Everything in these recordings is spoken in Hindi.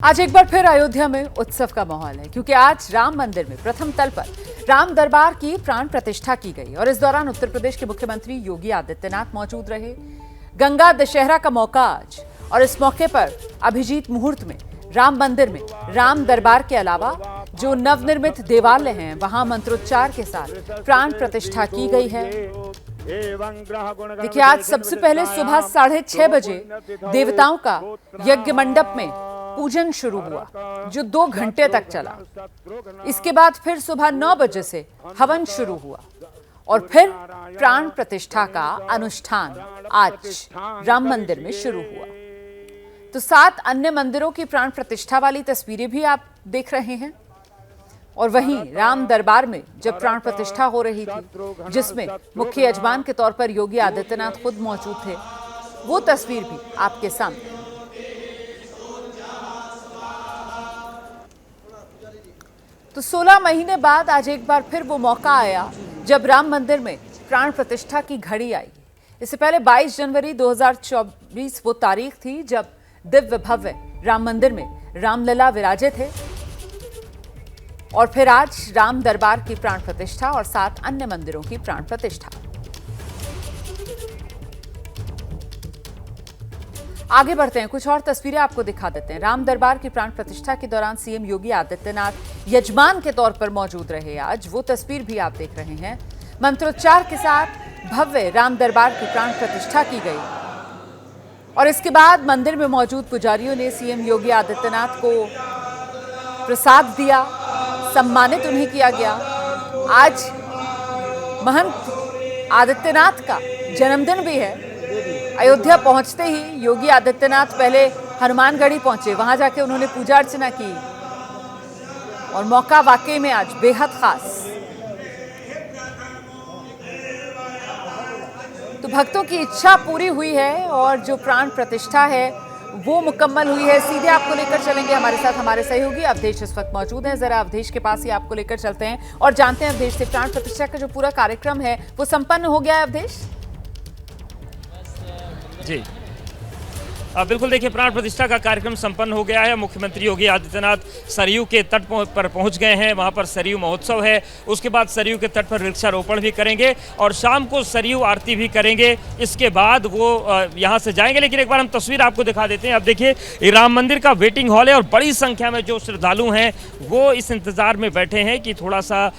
आज एक बार फिर अयोध्या में उत्सव का माहौल है क्योंकि आज राम मंदिर में प्रथम तल पर राम दरबार की प्राण प्रतिष्ठा की गई और इस दौरान उत्तर प्रदेश के मुख्यमंत्री योगी आदित्यनाथ मौजूद रहे। गंगा दशहरा का मौका आज और इस मौके पर अभिजीत मुहूर्त में राम मंदिर में राम दरबार के अलावा जो नवनिर्मित देवालय हैं वहां मंत्रोच्चार के साथ प्राण प्रतिष्ठा की गई है। देखिए, आज सबसे पहले सुबह 6:30 बजे देवताओं का यज्ञ मंडप में पूजन शुरू हुआ जो 2 घंटे तक चला। इसके बाद फिर सुबह 9 बजे से हवन शुरू हुआ और फिर प्राण प्रतिष्ठा का अनुष्ठान आज राम मंदिर में शुरू हुआ। तो 7 अन्य मंदिरों की प्राण प्रतिष्ठा वाली तस्वीरें भी आप देख रहे हैं और वहीं राम दरबार में जब प्राण प्रतिष्ठा हो रही थी जिसमें मुख्य यजमान के तौर पर योगी आदित्यनाथ खुद मौजूद थे, वो तस्वीर भी आपके सामने। तो 16 महीने बाद आज एक बार फिर वो मौका आया जब राम मंदिर में प्राण प्रतिष्ठा की घड़ी आई। इससे पहले 22 जनवरी 2024 वो तारीख थी जब दिव्य भव्य राम मंदिर में रामलला विराजे थे और फिर आज राम दरबार की प्राण प्रतिष्ठा और 7 अन्य मंदिरों की प्राण प्रतिष्ठा। आगे बढ़ते हैं, कुछ और तस्वीरें आपको दिखा देते हैं। राम दरबार की प्राण प्रतिष्ठा के दौरान सीएम योगी आदित्यनाथ यजमान के तौर पर मौजूद रहे। आज वो तस्वीर भी आप देख रहे हैं। मंत्रोच्चार के साथ भव्य राम दरबार की प्राण प्रतिष्ठा की गई और इसके बाद मंदिर में मौजूद पुजारियों ने सीएम योगी आदित्यनाथ को प्रसाद दिया, सम्मानित उन्हें किया गया। आज महंत आदित्यनाथ का जन्मदिन भी है। अयोध्या पहुंचते ही योगी आदित्यनाथ पहले हनुमानगढ़ी पहुंचे, वहां जाके उन्होंने पूजा अर्चना की और मौका वाकई में आज बेहद खास। तो भक्तों की इच्छा पूरी हुई है और जो प्राण प्रतिष्ठा है वो मुकम्मल हुई है। सीधे आपको लेकर चलेंगे, हमारे साथ हमारे सहयोगी अवधेश इस वक्त मौजूद हैं। जरा अवधेश के पास ही आपको लेकर चलते हैं और जानते हैं अवधेश से प्राण प्रतिष्ठा का जो पूरा कार्यक्रम है वो संपन्न हो गया है। अवधेश जी बिल्कुल, देखिए प्राण प्रतिष्ठा का कार्यक्रम संपन्न हो गया है। मुख्यमंत्री योगी आदित्यनाथ सरयू के तट पर पहुंच गए हैं। वहां पर सरयू महोत्सव है, उसके बाद सरयू के तट पर वृक्षारोपण भी करेंगे और शाम को सरयू आरती भी करेंगे। इसके बाद वो यहां से जाएंगे। लेकिन एक बार हम तस्वीर आपको दिखा देते हैं। अब देखिए, ये राम मंदिर का वेटिंग हॉल है और बड़ी संख्या में जो श्रद्धालु हैं वो इस इंतजार में बैठे हैं कि थोड़ा सा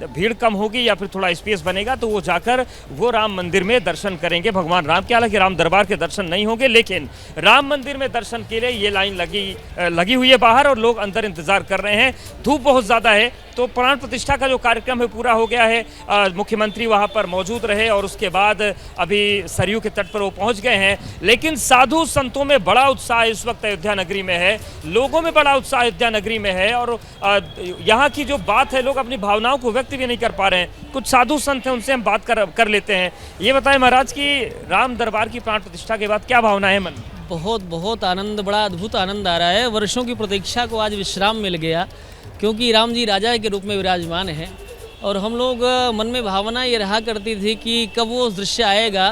भीड़ कम होगी या फिर थोड़ा स्पेस बनेगा तो वो जाकर वो राम मंदिर में दर्शन करेंगे भगवान राम के। हालांकि राम दरबार के दर्शन नहीं होंगे लेकिन राम मंदिर में दर्शन के लिए ये लाइन लगी हुई है बाहर और लोग अंदर इंतजार कर रहे हैं। धूप बहुत ज़्यादा है तो प्राण प्रतिष्ठा का जो कार्यक्रम है पूरा हो गया है। मुख्यमंत्री वहां पर मौजूद रहे और उसके बाद अभी सरयू के तट पर वो पहुंच गए हैं। लेकिन साधु संतों में बड़ा उत्साह इस वक्त अयोध्या नगरी में है, लोगों में बड़ा उत्साह अयोध्या नगरी में है और यहाँ की जो बात है लोग अपनी भावनाओं को व्यक्त भी नहीं कर पा रहे हैं। कुछ साधु संत हैं, उनसे हम बात कर लेते हैं। ये बताएं महाराज की राम दरबार की प्राण प्रतिष्ठा के बाद क्या भावना है मन में? बहुत आनंद, बड़ा अद्भुत आनंद आ रहा है। वर्षों की प्रतीक्षा को आज विश्राम मिल गया क्योंकि राम जी राजा के रूप में विराजमान हैं और हम लोग मन में भावना ये रहा करती थी कि कब वो दृश्य आएगा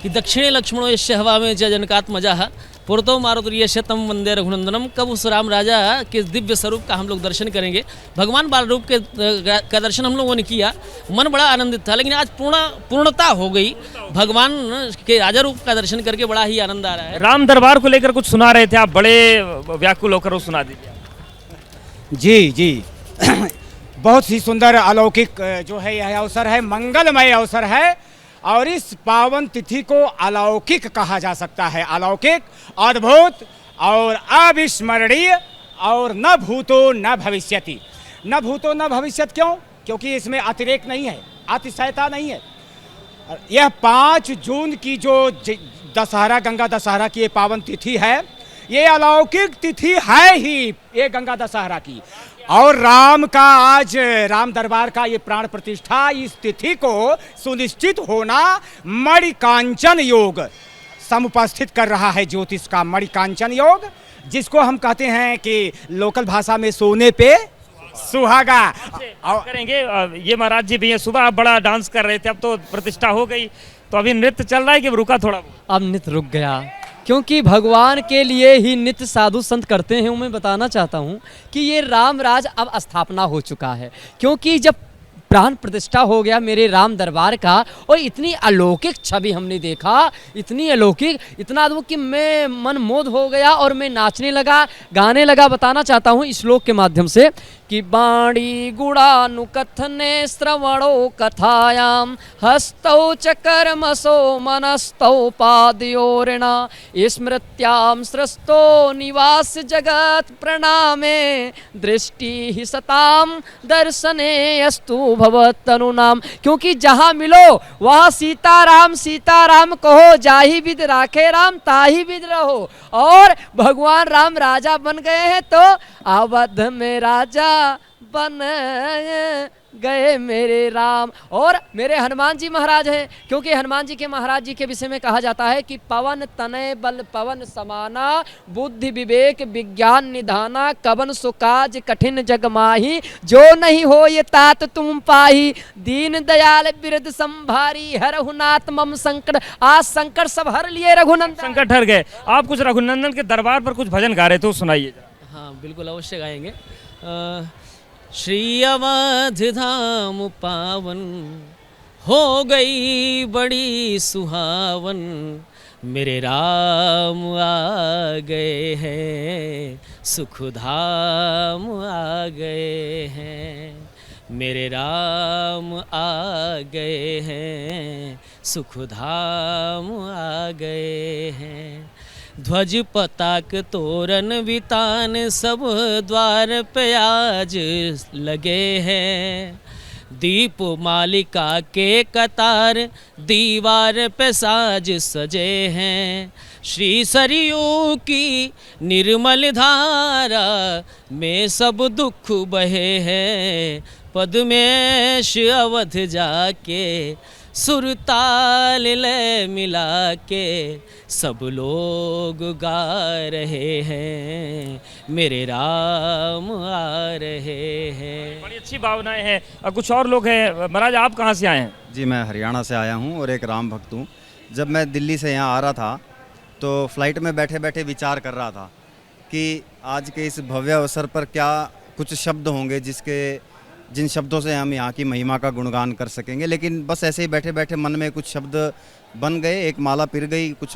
कि दक्षिणे लक्ष्मणो यस्य हवा में च जनकात्मजः पुरतो मारुतिर्यस्य तं वन्दे रघुनंदनम। कब उस राम राजा के दिव्य स्वरूप का हम लोग दर्शन करेंगे। भगवान बाल रूप का दर्शन हम लोगों ने किया, मन बड़ा आनंदित था। लेकिन आज पूर्णता हो गई, भगवान के राजा रूप का दर्शन करके बड़ा ही आनंद आ रहा है। राम दरबार को लेकर कुछ सुना रहे थे आप, बड़े व्याकुल होकर वो सुना दीजिए। जी बहुत ही सुंदर अलौकिक जो है यह अवसर है, मंगलमय अवसर है और इस पावन तिथि को अलौकिक कहा जा सकता है। अलौकिक, अद्भुत और अविस्मरणीय और न भूतो न भविष्यति। न भूतो न भविष्यत क्यों? क्योंकि इसमें अतिरेक नहीं है, अतिशयता नहीं है। यह 5 जून की जो दशहरा, गंगा दशहरा की ये पावन तिथि है, ये अलौकिक तिथि है ही ये गंगा दशहरा की। और राम का आज राम दरबार का ये प्राण प्रतिष्ठा, इस तिथि को सुनिश्चित होना मणिकांचन योग समुपस्थित कर रहा है। ज्योतिष का मणिकांचन योग, जिसको हम कहते हैं कि लोकल भाषा में सोने पे सुहागा। करेंगे ये महाराज जी भी है। सुबह आप बड़ा डांस कर रहे थे, अब तो प्रतिष्ठा हो गई तो अभी नृत्य चल रहा है कि रुका थोड़ा? अब नृत्य रुक गया क्योंकि भगवान के लिए ही नित्य साधु संत करते हैं। मैं बताना चाहता हूँ कि ये राम राज अब स्थापना हो चुका है, क्योंकि जब प्राण प्रतिष्ठा हो गया मेरे राम दरबार का, और इतनी अलौकिक छवि हमने देखा, इतनी अलौकिक, इतना अद्भुत कि मैं मन मोद हो गया और मैं नाचने लगा, गाने लगा। बताना चाहता हूँ इस श्लोक के माध्यम से कि बाणी गुणानुकथने श्रवणो कथायाम हस्तौ च कर्मसो मनस्तौ पादयोरिणा स्मृत्याम सृष्टो निवास जगत प्रणामे दृष्टि ही सताम दर्शने अस्तु भवतनु नाम। क्योंकि जहाँ मिलो वहाँ सीताराम सीताराम कहो, जाही विद राखे राम ताही विद रहो। और भगवान राम राजा बन गए हैं तो अवध में राजा बन गए मेरे राम। और मेरे हनुमान जी महाराज हैं, क्योंकि हनुमान जी के महाराज जी के विषय में कहा जाता है कि पवन तनय बल पवन समाना, बुद्धि विवेक विज्ञान निधाना, कवन सुकाज कठिन जग माही, जो नहीं हो ये तात तुम पाही, दीन दयाल बिरद संभारी, हरहु नाथ मम संकट। आज संकट सब हर लिए रघुनंदन। संकट हर गए। आप कुछ रघुनंदन के दरबार पर कुछ भजन गा रहे थे, सुनाइए। हाँ बिल्कुल, अवश्य गाएंगे। श्री अवध धाम पावन हो गई बड़ी सुहावन, मेरे राम आ गए हैं सुख धाम आ गए हैं, मेरे राम आ गए हैं सुख धाम आ गए हैं। ध्वज पताक तोरण वितान सब द्वार पे आज लगे हैं, दीप मालिका के कतार दीवार पे साज सजे हैं। श्री सरयू की निर्मल धारा में सब दुख बहे हैं, पद्मेश अवध जाके सुरताल ले मिला के सब लोग गा रहे हैं, मेरे राम आ रहे हैं। बड़ी अच्छी भावनाएं हैं। और कुछ और लोग हैं। महाराज आप कहाँ से आए हैं? जी मैं हरियाणा से आया हूँ और एक राम भक्त हूँ। जब मैं दिल्ली से यहाँ आ रहा था तो फ्लाइट में बैठे बैठे विचार कर रहा था कि आज के इस भव्य अवसर पर क्या कुछ शब्द होंगे जिन शब्दों से हम यहाँ की महिमा का गुणगान कर सकेंगे। लेकिन बस ऐसे ही बैठे बैठे मन में कुछ शब्द बन गए, एक माला पिर गई कुछ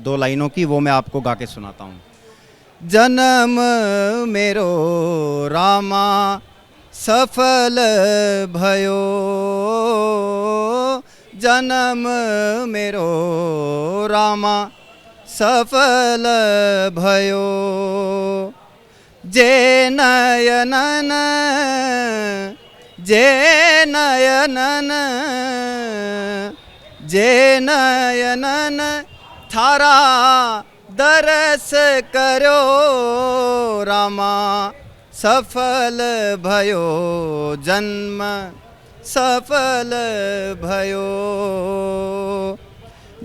2 लाइनों की, वो मैं आपको गा के सुनाता हूँ। जन्म मेरो रामा सफल भयो, जन्म मेरो रामा सफल भयो, जे नयनन जे नयनन जे नयनन थारा दरस करो रामा सफल भयो, जन्म सफल भयो।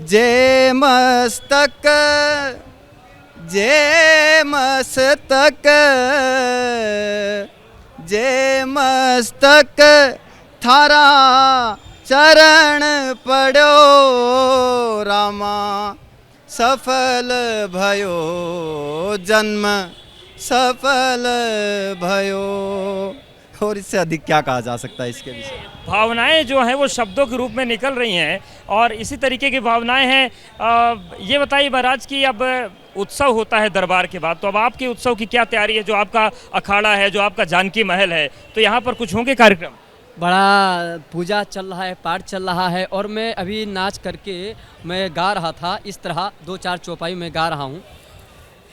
जे मस्तक जे मस्तक जे मस्तक थारा चरण पड़ो रामा सफल भयो, जन्म सफल भयो। और इससे अधिक क्या कहा जा सकता है इसके विषय में? भावनाएं जो हैं वो शब्दों के रूप में निकल रही हैं और इसी तरीके की भावनाएं हैं। ये बताइए महाराज कि अब उत्सव होता है दरबार के बाद, तो अब आपके उत्सव की क्या तैयारी है? जो आपका अखाड़ा है, जो आपका जानकी महल है, तो यहाँ पर कुछ होंगे कार्यक्रम? बड़ा पूजा चल रहा है, पाठ चल रहा है, और मैं अभी नाच करके मैं गा रहा था। इस तरह 2-4 चौपाई में गा रहा हूँ।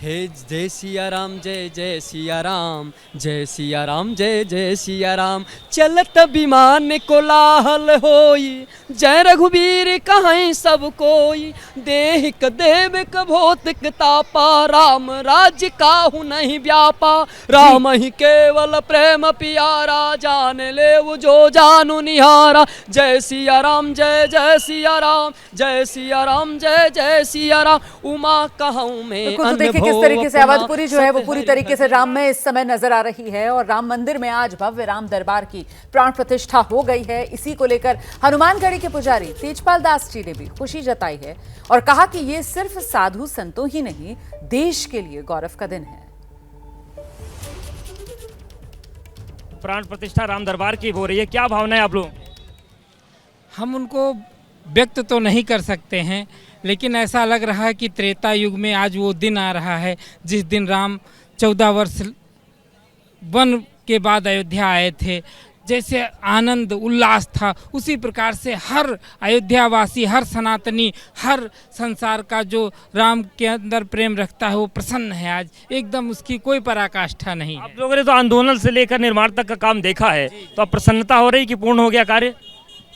हे जय सिया राम जय जय सिया राम, जय सिया राम जय जय सिया राम, चलत विमान कोलाहल होई, जय रघुवीर कहीं सब कोई, देहिक देविक भौतिक तापा, राम राज्य काहू नहीं व्यापा, राम ही केवल प्रेम पियारा, जान ले वो जो जानू निहारा। जय सिया राम जय जय सिया राम, जय सिया राम जय जय सिया राम, उमा कहूँ मैं बिल्कुल। तो देखिए किस तरीके से अपना अवधपुरी जो है वो सत्य पूरी है, तरीके से राम में इस समय नजर आ रही है और राम मंदिर में आज भव्य राम दरबार की प्राण प्रतिष्ठा हो गई है। इसी को लेकर हनुमानगढ़ी के पुजारी तेजपाल दास जी ने भी खुशी जताई है और कहा कि ये सिर्फ साधु संतों ही नहीं, देश के लिए गौरव का दिन है। प्राण प्रतिष्ठा राम दरबार की हो रही है, क्या भावना है आप लोग? हम उनको व्यक्त तो नहीं कर सकते हैं, लेकिन ऐसा लग रहा है कि त्रेता युग में आज वो दिन आ रहा है जिस दिन राम 14 वर्ष वन के बाद अयोध्या आए थे। जैसे आनंद उल्लास था, उसी प्रकार से हर अयोध्यावासी, हर सनातनी, हर संसार का जो राम के अंदर प्रेम रखता है वो प्रसन्न है। आज एकदम उसकी कोई पराकाष्ठा नहीं है। आप लोगों ने तो आंदोलन से लेकर निर्माण तक का काम देखा है, तो अब प्रसन्नता हो रही कि पूर्ण हो गया कार्य?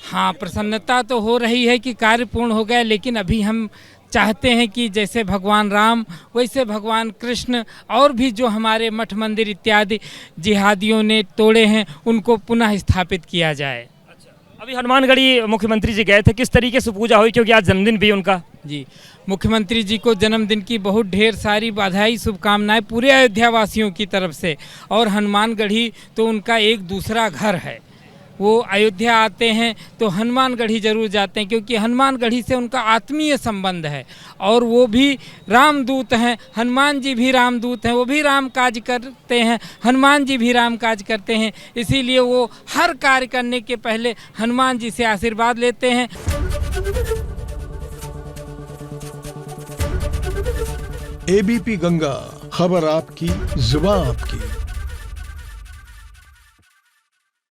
हाँ, प्रसन्नता तो हो रही है कि कार्य पूर्ण हो गया, लेकिन अभी हम चाहते हैं कि जैसे भगवान राम वैसे भगवान कृष्ण और भी जो हमारे मठ मंदिर इत्यादि जिहादियों ने तोड़े हैं उनको पुनः स्थापित किया जाए। अभी हनुमानगढ़ी मुख्यमंत्री जी गए थे, किस तरीके से पूजा हुई, क्योंकि आज जन्मदिन भी उनका? जी, मुख्यमंत्री जी को जन्मदिन की बहुत ढेर सारी बधाई शुभकामनाएं पूरे अयोध्यावासियों की तरफ से। और हनुमानगढ़ी तो उनका एक दूसरा घर है, वो अयोध्या आते हैं तो हनुमानगढ़ी जरूर जाते हैं, क्योंकि हनुमानगढ़ी से उनका आत्मीय संबंध है और वो भी रामदूत हैं। हनुमान जी भी रामदूत हैं, वो भी राम काज करते हैं, हनुमान जी भी राम काज करते हैं। इसीलिए वो हर कार्य करने के पहले हनुमान जी से आशीर्वाद लेते हैं। एबीपी गंगा, खबर आपकी, जुबान आपकी।